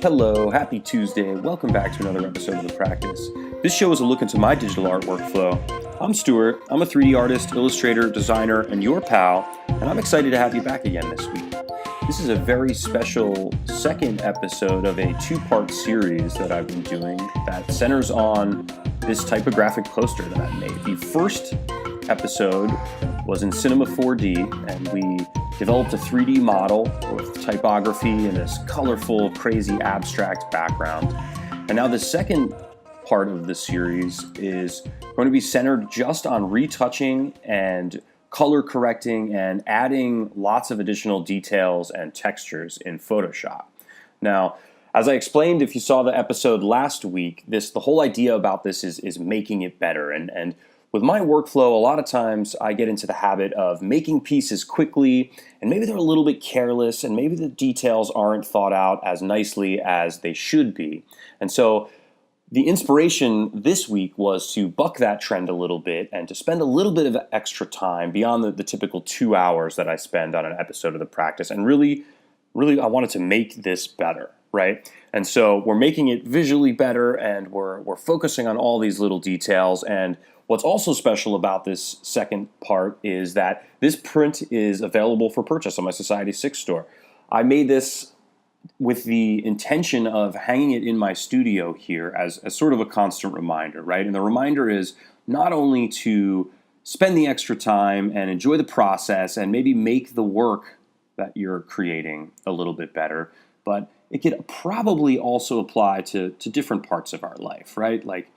Hello, happy Tuesday. Welcome back to another episode of The Practice. This show is a look into my digital art workflow. I'm Stuart. I'm a 3D artist, illustrator, designer, and your pal, and I'm excited to have you back again this week. This is a very special second episode of a two-part series that I've been doing that centers on this typographic poster that I made. The first episode was in Cinema 4D, and we developed a 3D model with typography and this colorful, crazy, abstract background. And now the second part of the series is going to be centered just on retouching and color correcting and adding lots of additional details and textures in Photoshop. Now, as I explained, if you saw the episode last week, the whole idea about this is making it better. And with my workflow, a lot of times I get into the habit of making pieces quickly, and maybe they're a little bit careless, and maybe the details aren't thought out as nicely as they should be. And so the inspiration this week was to buck that trend a little bit and to spend a little bit of extra time beyond the typical 2 hours that I spend on an episode of The Practice. And really, I wanted to make this better, right? And so we're making it visually better, and we're focusing on all these little details. And what's also special about this second part is that this print is available for purchase on my Society 6 store. I made this with the intention of hanging it in my studio here as sort of a constant reminder, right? And the reminder is not only to spend the extra time and enjoy the process and maybe make the work that you're creating a little bit better, but it could probably also apply to different parts of our life, right? Like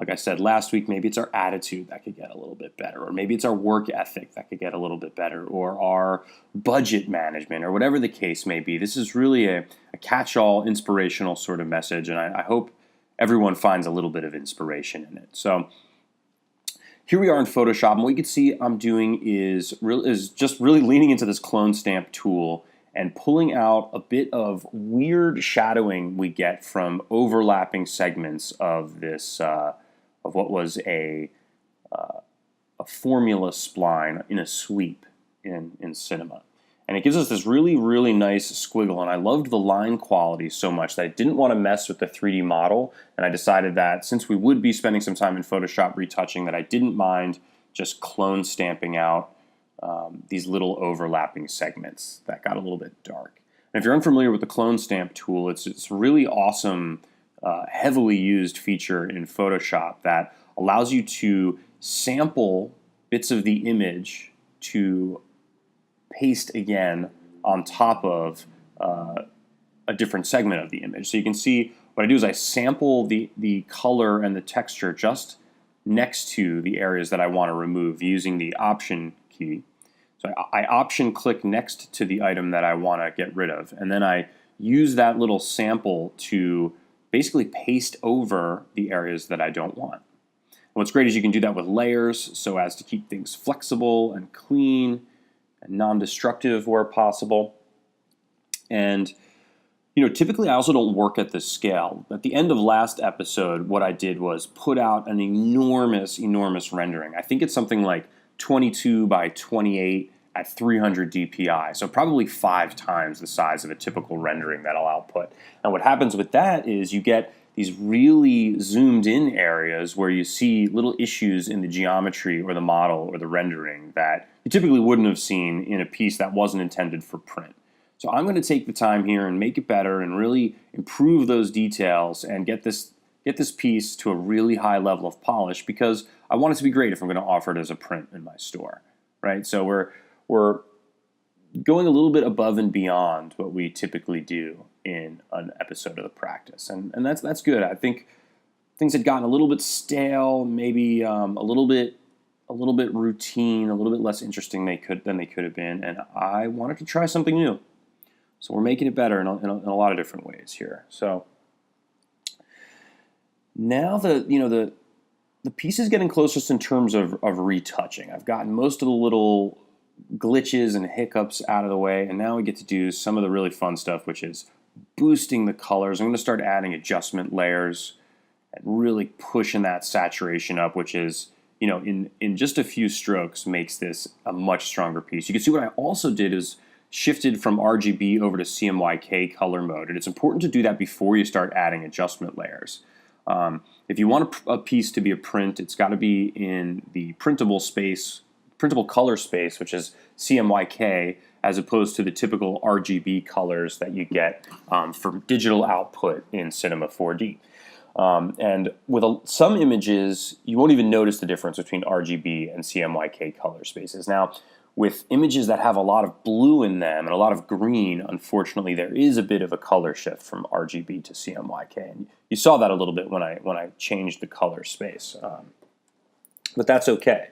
I said last week, maybe it's our attitude that could get a little bit better, or maybe it's our work ethic that could get a little bit better, or our budget management, or whatever the case may be. This is really a catch-all, inspirational sort of message, and I hope everyone finds a little bit of inspiration in it. So here we are in Photoshop, and what you can see I'm doing is just really leaning into this clone stamp tool and pulling out a bit of weird shadowing we get from overlapping segments of this of what was a formula spline in a sweep in Cinema. And it gives us this really, really nice squiggle, and I loved the line quality so much that I didn't want to mess with the 3D model, and I decided that since we would be spending some time in Photoshop retouching, that I didn't mind just clone stamping out these little overlapping segments that got a little bit dark. And if you're unfamiliar with the clone stamp tool, it's a really awesome, heavily used feature in Photoshop that allows you to sample bits of the image to paste again on top of a different segment of the image. So you can see what I do is I sample the color and the texture just next to the areas that I want to remove using the Option key. So I Option click next to the item that I want to get rid of, and then I use that little sample to basically paste over the areas that I don't want. And what's great is you can do that with layers so as to keep things flexible and clean and non-destructive where possible. And typically I also don't work at this scale. At the end of last episode, what I did was put out an enormous rendering. I think it's something like 22 by 28 at 300 dpi, so probably 5 times the size of a typical rendering that I'll output. And what happens with that is you get these really zoomed in areas where you see little issues in the geometry or the model or the rendering that you typically wouldn't have seen in a piece that wasn't intended for print. So I'm going to take the time here and make it better and really improve those details and get this piece to a really high level of polish, because I want it to be great if I'm going to offer it as a print in my store, right? So we're going a little bit above and beyond what we typically do in an episode of The Practice, and that's good. I think things had gotten a little bit stale, maybe a little bit routine, a little bit less interesting than they could have been, and I wanted to try something new. So we're making it better in a lot of different ways here. So now the piece is getting closest in terms of retouching. I've gotten most of the little glitches and hiccups out of the way, and now we get to do some of the really fun stuff, which is boosting the colors. I'm going to start adding adjustment layers and really pushing that saturation up, which is, in just a few strokes makes this a much stronger piece. You can see what I also did is shifted from RGB over to CMYK color mode. And it's important to do that before you start adding adjustment layers. If you want a piece to be a print, it's got to be in the printable color space, which is CMYK, as opposed to the typical RGB colors that you get from digital output in Cinema 4D. And with some images, you won't even notice the difference between RGB and CMYK color spaces. Now, with images that have a lot of blue in them and a lot of green, unfortunately, there is a bit of a color shift from RGB to CMYK. And you saw that a little bit when I changed the color space. But that's okay.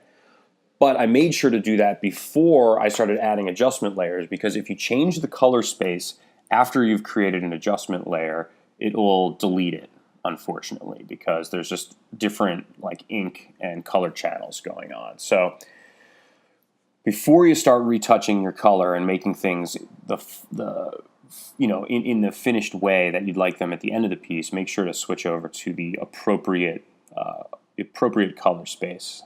But I made sure to do that before I started adding adjustment layers, because if you change the color space after you've created an adjustment layer, it will delete it, unfortunately, because there's just different like ink and color channels going on. So before you start retouching your color and making things in the finished way that you'd like them at the end of the piece, make sure to switch over to the appropriate color space.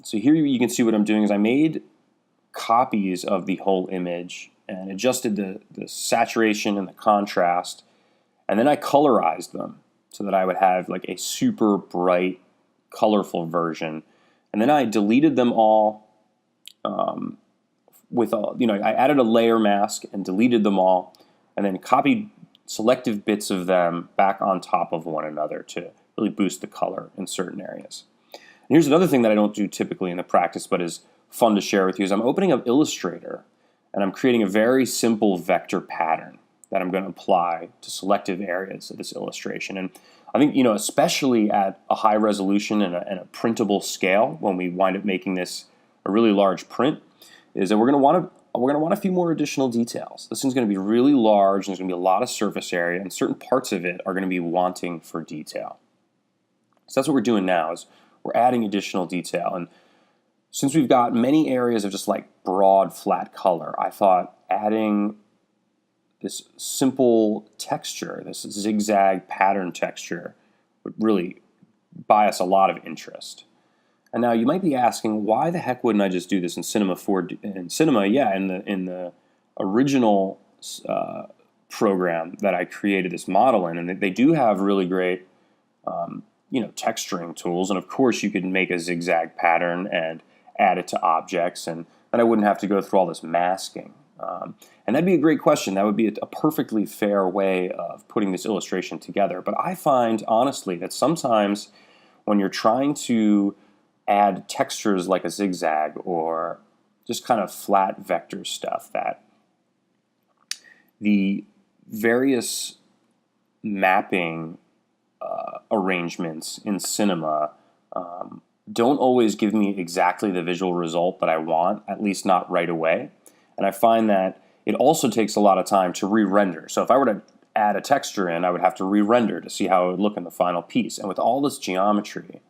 So here you can see what I'm doing is I made copies of the whole image and adjusted the saturation and the contrast, and then I colorized them so that I would have like a super bright, colorful version. And then I deleted them all I added a layer mask and deleted them all, and then copied selective bits of them back on top of one another to really boost the color in certain areas. And here's another thing that I don't do typically in the practice, but is fun to share with you, is I'm opening up Illustrator, and I'm creating a very simple vector pattern that I'm going to apply to selective areas of this illustration. And I think, especially at a high resolution and a printable scale, when we wind up making this a really large print, is that we're going to want a few more additional details. This thing's going to be really large, and there's going to be a lot of surface area, and certain parts of it are going to be wanting for detail. So that's what we're doing now, is we're adding additional detail. And since we've got many areas of just like broad, flat color, I thought adding this simple texture, this zigzag pattern texture, would really buy us a lot of interest. And now you might be asking, why the heck wouldn't I just do this in Cinema 4D? In the original program that I created this model in, and they do have really great texturing tools, and of course you could make a zigzag pattern and add it to objects, and then I wouldn't have to go through all this masking. And that'd be a great question. That would be a perfectly fair way of putting this illustration together. But I find, honestly, that sometimes when you're trying to add textures like a zigzag or just kind of flat vector stuff, that the various mapping arrangements in Cinema don't always give me exactly the visual result that I want, at least not right away. And I find that it also takes a lot of time to re-render. So if I were to add a texture in, I would have to re-render to see how it would look in the final piece. And with all this geometry,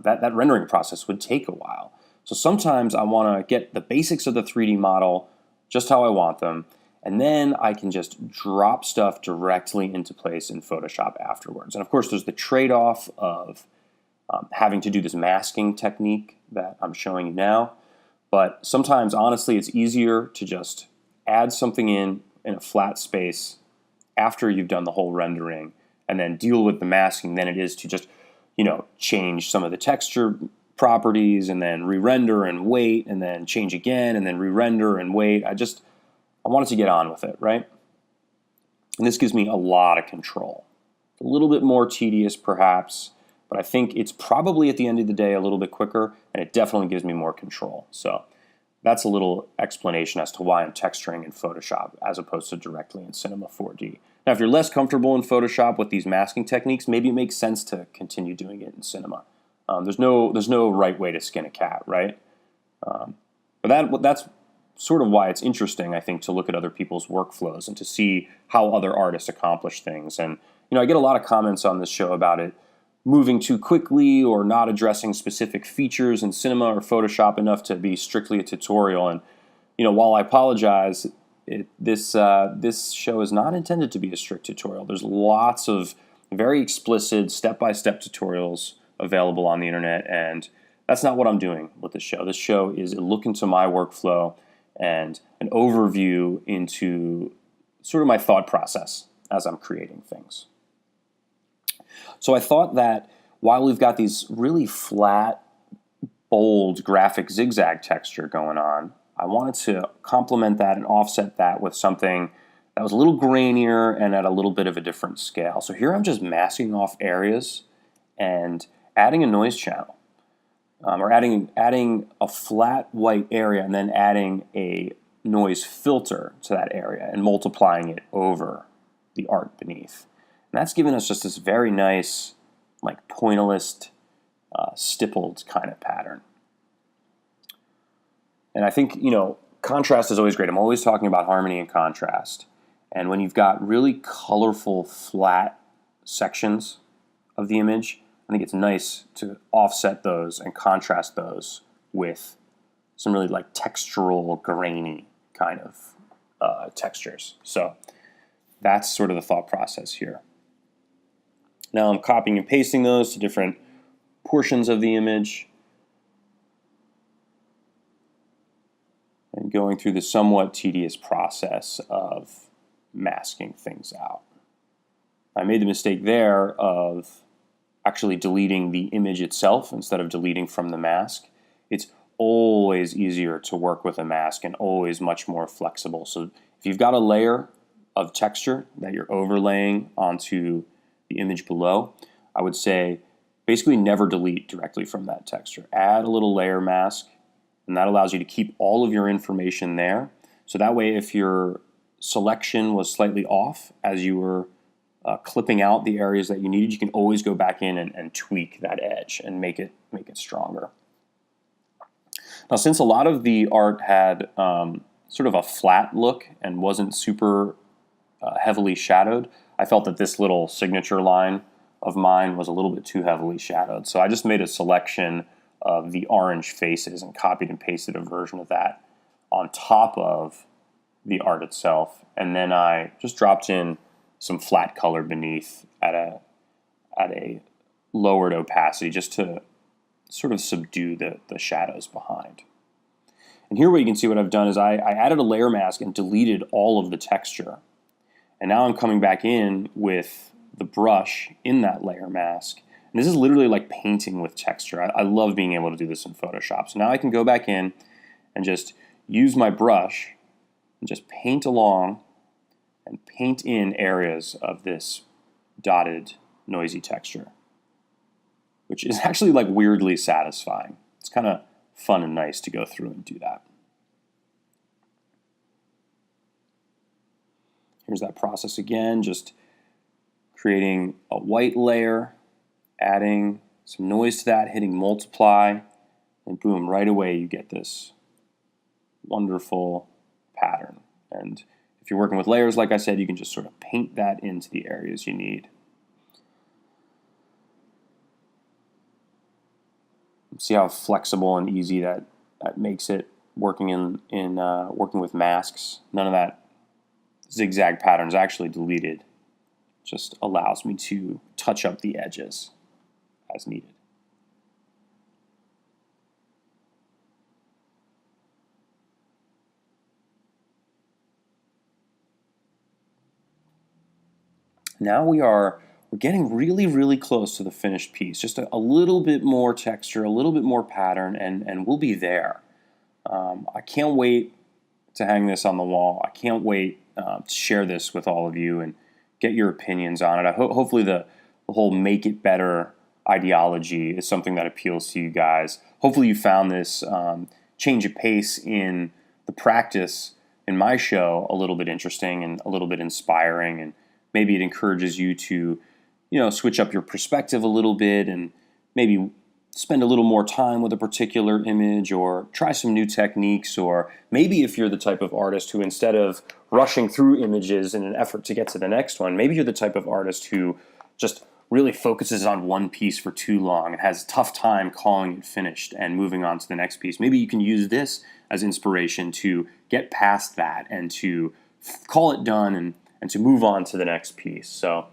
that rendering process would take a while. So sometimes I want to get the basics of the 3D model just how I want them, and then I can just drop stuff directly into place in Photoshop afterwards. And of course, there's the trade-off of having to do this masking technique that I'm showing you now. But sometimes, honestly, it's easier to just add something in a flat space after you've done the whole rendering and then deal with the masking than it is to just, change some of the texture properties and then re-render and wait and then change again and then re-render and wait. I wanted to get on with it, right? And this gives me a lot of control. A little bit more tedious, perhaps, but I think it's probably at the end of the day a little bit quicker, and it definitely gives me more control. So that's a little explanation as to why I'm texturing in Photoshop as opposed to directly in Cinema 4D. Now, if you're less comfortable in Photoshop with these masking techniques, maybe it makes sense to continue doing it in Cinema. There's no right way to skin a cat, right? But that's sort of why it's interesting, I think, to look at other people's workflows and to see how other artists accomplish things. And I get a lot of comments on this show about it moving too quickly or not addressing specific features in Cinema or Photoshop enough to be strictly a tutorial. And while I apologize, this show is not intended to be a strict tutorial. There's lots of very explicit step-by-step tutorials available on the internet, and that's not what I'm doing with this show. This show is a look into my workflow and an overview into sort of my thought process as I'm creating things. So I thought that while we've got these really flat, bold graphic zigzag texture going on, I wanted to complement that and offset that with something that was a little grainier and at a little bit of a different scale. So here I'm just masking off areas and adding a noise channel, or adding a flat white area and then adding a noise filter to that area and multiplying it over the art beneath. And that's given us just this very nice, like pointillist, stippled kind of pattern. And I think, contrast is always great. I'm always talking about harmony and contrast. And when you've got really colorful, flat sections of the image, I think it's nice to offset those and contrast those with some really like textural, grainy kind of textures. So that's sort of the thought process here. Now I'm copying and pasting those to different portions of the image and going through the somewhat tedious process of masking things out. I made the mistake there of actually deleting the image itself instead of deleting from the mask. It's always easier to work with a mask and always much more flexible. So if you've got a layer of texture that you're overlaying onto the image below, I would say basically never delete directly from that texture. Add a little layer mask, and that allows you to keep all of your information there. So that way, if your selection was slightly off as you were clipping out the areas that you needed, you can always go back in and tweak that edge and make it stronger. Now, since a lot of the art had sort of a flat look and wasn't super heavily shadowed, I felt that this little signature line of mine was a little bit too heavily shadowed. So I just made a selection of the orange faces and copied and pasted a version of that on top of the art itself. And then I just dropped in some flat color beneath at a lowered opacity just to sort of subdue the shadows behind. And here what you can see what I've done is I added a layer mask and deleted all of the texture. And now I'm coming back in with the brush in that layer mask. And this is literally like painting with texture. I love being able to do this in Photoshop. So now I can go back in and just use my brush and just paint along and paint in areas of this dotted, noisy texture, which is actually like weirdly satisfying. It's kind of fun and nice to go through and do that. Here's that process again, just creating a white layer, adding some noise to that, hitting multiply, and boom, right away you get this wonderful pattern. And if you're working with layers, like I said, you can just sort of paint that into the areas you need. See how flexible and easy that makes it working working with masks. None of that zigzag pattern is actually deleted. Just allows me to touch up the edges as needed. Now we're getting really, really close to the finished piece. Just a little bit more texture, a little bit more pattern, and we'll be there. I can't wait to hang this on the wall. I can't wait to share this with all of you and get your opinions on it. Hopefully the whole make it better ideology is something that appeals to you guys. Hopefully you found this change of pace in the practice in my show a little bit interesting and a little bit inspiring, and maybe it encourages you to, switch up your perspective a little bit and maybe spend a little more time with a particular image or try some new techniques. Or maybe if you're the type of artist who, instead of rushing through images in an effort to get to the next one, maybe you're the type of artist who just really focuses on one piece for too long and has a tough time calling it finished and moving on to the next piece. Maybe you can use this as inspiration to get past that and to call it done and to move on to the next piece. So,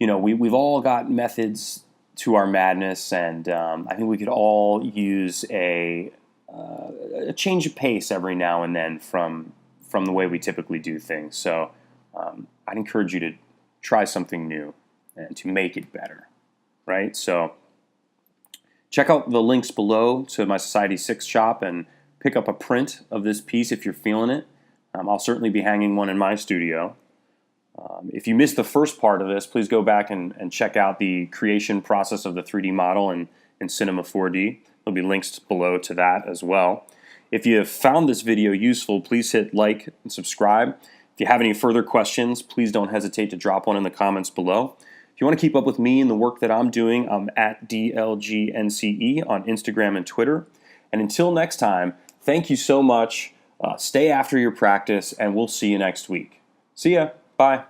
we've all got methods to our madness, and I think we could all use a a change of pace every now and then from the way we typically do things. So I'd encourage you to try something new and to make it better, right? So check out the links below to my Society 6 shop and pick up a print of this piece if you're feeling it. I'll certainly be hanging one in my studio. If you missed the first part of this, please go back and check out the creation process of the 3D model in Cinema 4D. There'll be links below to that as well. If you have found this video useful, please hit like and subscribe. If you have any further questions, please don't hesitate to drop one in the comments below. If you want to keep up with me and the work that I'm doing, I'm at DLGNCE on Instagram and Twitter. And until next time, thank you so much. Stay after your practice, and we'll see you next week. See ya. Bye.